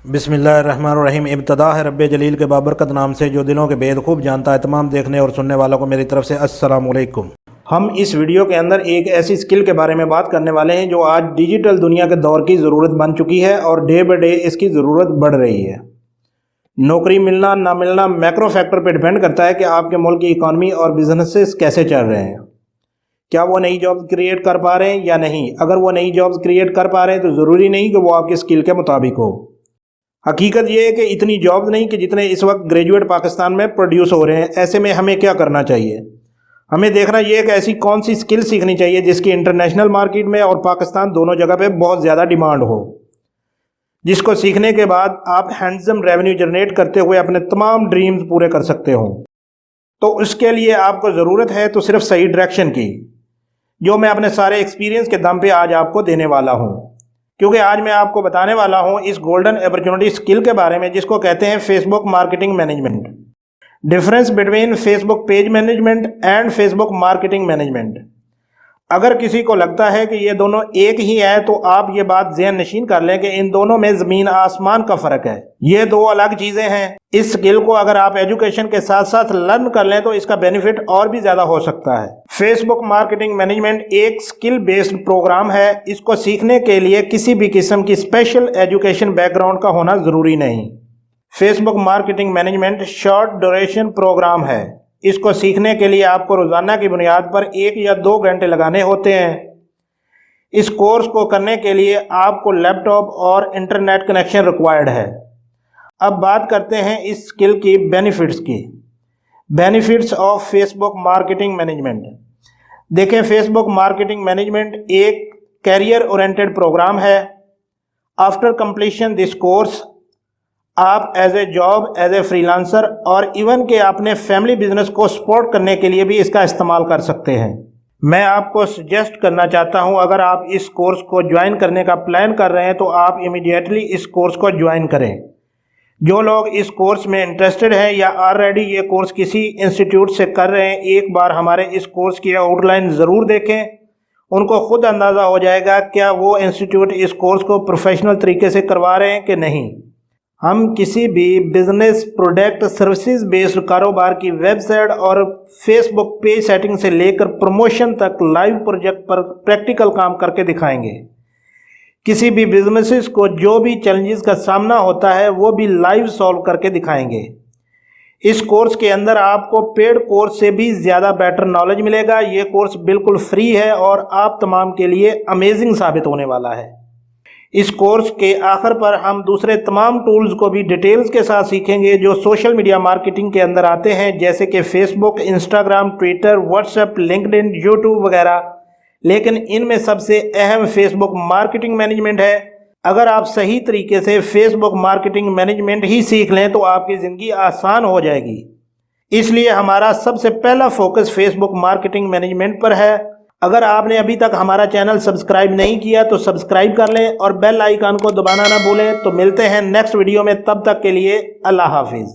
बिस्मिल्लाहिर्रहमानिर्रहीम। इब्तदा है रब्बे जलील के बाबरकत नाम से जो दिलों के भेद खूब जानता है। तमाम देखने और सुनने वालों को मेरी तरफ से अस्सलाम वालेकुम। हम इस वीडियो के अंदर एक ऐसी स्किल के बारे में बात करने वाले हैं जो आज डिजिटल दुनिया के दौर की ज़रूरत बन चुकी है और डे बाय डे इसकी ज़रूरत बढ़ रही है। नौकरी मिलना ना मिलना मैक्रो फैक्टर पर डिपेंड करता है कि आपके मुल्क की इकॉनमी और बिजनेसेस कैसे चल रहे हैं। क्या वो नई जॉब्स क्रिएट कर पा रहे हैं या नहीं। अगर वो नई जॉब्स क्रिएट कर पा रहे हैं तो ज़रूरी नहीं कि वो आपकी स्किल के मुताबिक हो। हकीकत ये है कि इतनी जॉब्स नहीं कि जितने इस वक्त ग्रेजुएट पाकिस्तान में प्रोड्यूस हो रहे हैं। ऐसे में हमें क्या करना चाहिए? हमें देखना ये है कि ऐसी कौन सी स्किल सीखनी चाहिए जिसकी इंटरनेशनल मार्केट में और पाकिस्तान दोनों जगह पे बहुत ज़्यादा डिमांड हो, जिसको सीखने के बाद आप हैंडसम रेवेन्यू जनरेट करते हुए अपने तमाम ड्रीम्स पूरे कर सकते हो। तो उसके लिए आपको ज़रूरत है तो सिर्फ सही डायरेक्शन की, जो मैं अपने सारे एक्सपीरियंस के दम पे आज आपको देने वाला हूँ। क्योंकि आज मैं आपको बताने वाला हूँ इस गोल्डन अपॉर्चुनिटी स्किल के बारे में जिसको कहते हैं Facebook marketing management. Difference between Facebook page management and Facebook marketing management. अगर किसी को लगता है कि ये दोनों एक ही है तो आप ये बात ज़हन नशीन कर लें कि इन दोनों में ज़मीन आसमान का फ़र्क है। ये दो अलग चीज़ें हैं। इस स्किल को अगर आप एजुकेशन के साथ साथ लर्न कर लें तो इसका बेनिफिट और भी ज़्यादा हो सकता है। फेसबुक मार्केटिंग मैनेजमेंट एक स्किल बेस्ड प्रोग्राम है। इसको सीखने के लिए किसी भी किस्म की स्पेशल एजुकेशन बैकग्राउंड का होना ज़रूरी नहीं। Facebook marketing management short duration programme है। इसको सीखने के लिए आपको रोज़ाना की बुनियाद पर 1 या 2 घंटे लगाने होते हैं। इस कोर्स को करने के लिए आपको लैपटॉप और इंटरनेट कनेक्शन रिक्वायर्ड है। अब बात करते हैं इस स्किल की बेनिफिट्स की। Benefits of Facebook marketing management. देखें, फेसबुक मार्केटिंग मैनेजमेंट एक कैरियर ओरिएंटेड प्रोग्राम है। आफ्टर कंप्लीशन दिस कोर्स आप as a job, as a freelancer और इवन के अपने फैमिली बिजनेस को सपोर्ट करने के लिए भी इसका इस्तेमाल कर सकते हैं। मैं आपको सजेस्ट करना चाहता हूं, अगर आप इस कोर्स को ज्वाइन करने का प्लान कर रहे हैं तो आप इमीडिएटली इस कोर्स को ज्वाइन करें। जो लोग इस कोर्स में इंटरेस्टेड हैं या ऑलरेडी ये कोर्स किसी इंस्टीट्यूट से कर रहे हैं, एक बार हमारे इस कोर्स की आउटलाइन ज़रूर देखें। उनको खुद अंदाज़ा हो जाएगा क्या वो इंस्टीट्यूट इस कोर्स को प्रोफेशनल तरीके से करवा रहे हैं कि नहीं। हम किसी भी बिजनेस, प्रोडक्ट, सर्विसेज बेस्ड कारोबार की वेबसाइट और फेसबुक पेज सेटिंग से लेकर प्रमोशन तक लाइव प्रोजेक्ट पर प्रैक्टिकल काम करके दिखाएंगे। किसी भी बिजनेसेस को जो भी चैलेंजेस का सामना होता है वो भी लाइव सॉल्व करके दिखाएंगे। इस कोर्स के अंदर आपको पेड कोर्स से भी ज़्यादा बेटर नॉलेज मिलेगा। ये कोर्स बिल्कुल फ्री है और आप तमाम के लिए अमेजिंग साबित होने वाला है। इस कोर्स के आखिर पर हम दूसरे तमाम टूल्स को भी डिटेल्स के साथ सीखेंगे जो सोशल मीडिया मार्केटिंग के अंदर आते हैं, जैसे कि Facebook, Instagram, Twitter, WhatsApp, LinkedIn, YouTube वगैरह। लेकिन इनमें सबसे अहम फेसबुक मार्केटिंग मैनेजमेंट है। अगर आप सही तरीके से फेसबुक मार्केटिंग मैनेजमेंट ही सीख लें तो आपकी ज़िंदगी आसान हो जाएगी। इसलिए हमारा सबसे पहला फोकस फेसबुक मार्केटिंग मैनेजमेंट पर है। अगर आपने अभी तक हमारा चैनल सब्सक्राइब नहीं किया तो सब्सक्राइब कर लें और बेल आइकन को दबाना ना भूलें। तो मिलते हैं नेक्स्ट वीडियो में, तब तक के लिए अल्लाह हाफिज़।